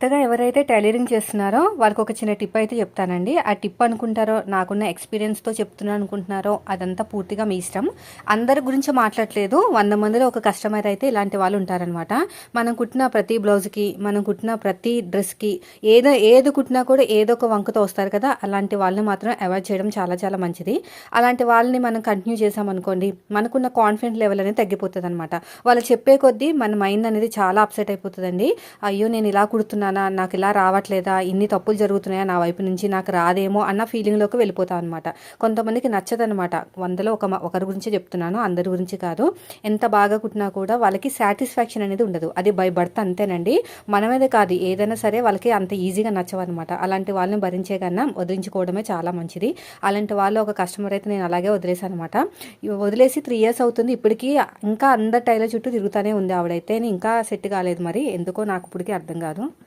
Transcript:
కొత్తగా ఎవరైతే టైలరింగ్ చేస్తున్నారో వాళ్ళకి ఒక చిన్న టిప్ అయితే చెప్తానండి. ఆ టిప్ అనుకుంటారో, నాకున్న ఎక్స్‌పీరియన్స్‌తో చెప్తున్నాను అనుకుంటున్నారో అదంతా పూర్తిగా మీ ఇష్టం. అందరి గురించి మాట్లాడట్లేదు. 100 మందిలో ఒక కస్టమర్ అయితే ఇలాంటి వాళ్ళు ఉంటారనమాట. మనం కుట్టిన ప్రతి బ్లౌజ్‌కి, మనం కుట్టిన ప్రతి డ్రెస్‌కి ఏది కుట్టినా కూడా ఏదో ఒక వంకతో వస్తారు కదా! అలాంటి వాళ్ళని మాత్రం అవాయిడ్ చేయడం చాలా చాలా మంచిది. అలాంటి వాళ్ళని మనం కంటిన్యూ చేశామనుకోండి, మనకున్న కాన్ఫిడెంట్ లెవెల్ అనేది తగ్గిపోతదనమాట. వాళ్ళు చెప్పే కొద్దీ మన మైండ్ అనేది చాలా అప్‌సెట్ అయిపోతదండి. అయ్యో! నేను ఇలా కుడుతున్నానా? నాకు ఇలా రావట్లేదా? ఇన్ని తప్పులు జరుగుతున్నాయా నా వైపు నుంచి? నాకు రాదేమో అన్న ఫీలింగ్‌లోకి వెళ్ళిపోతాం అనమాట. కొంతమందికి నచ్చదనమాట. 100లో ఒకరి గురించే చెప్తున్నాను. అందరి గురించి కాదు. ఎంత బాగా కుట్టినా కూడా వాళ్ళకి సాటిస్ఫాక్షన్ అనేది ఉండదు. అది బై బర్త్ అంతేనండి. మనమేదే కాదు ఏదైనా సరే వాళ్ళకి అంత ఈజీగా నచ్చవనమాట. అలాంటి వాళ్ళని భరించే కన్నా వదిలించుకోవడమే చాలా మంచిది. అలాంటి వాళ్ళు ఒక కస్టమర్ అయితే నేను అలాగే వదిలేసాననమాట. వదిలేసి 3 ఇయర్స్ అవుతుంది. ఇప్పటికి ఇంకా అందరి టైలర్ చుట్టూ తిరుగుతానే ఉంది ఆవిడైతే. ఇంకా సెట్ కాలేదు మరి. ఎందుకో నాకు ఇప్పటికి అర్థం కాదు.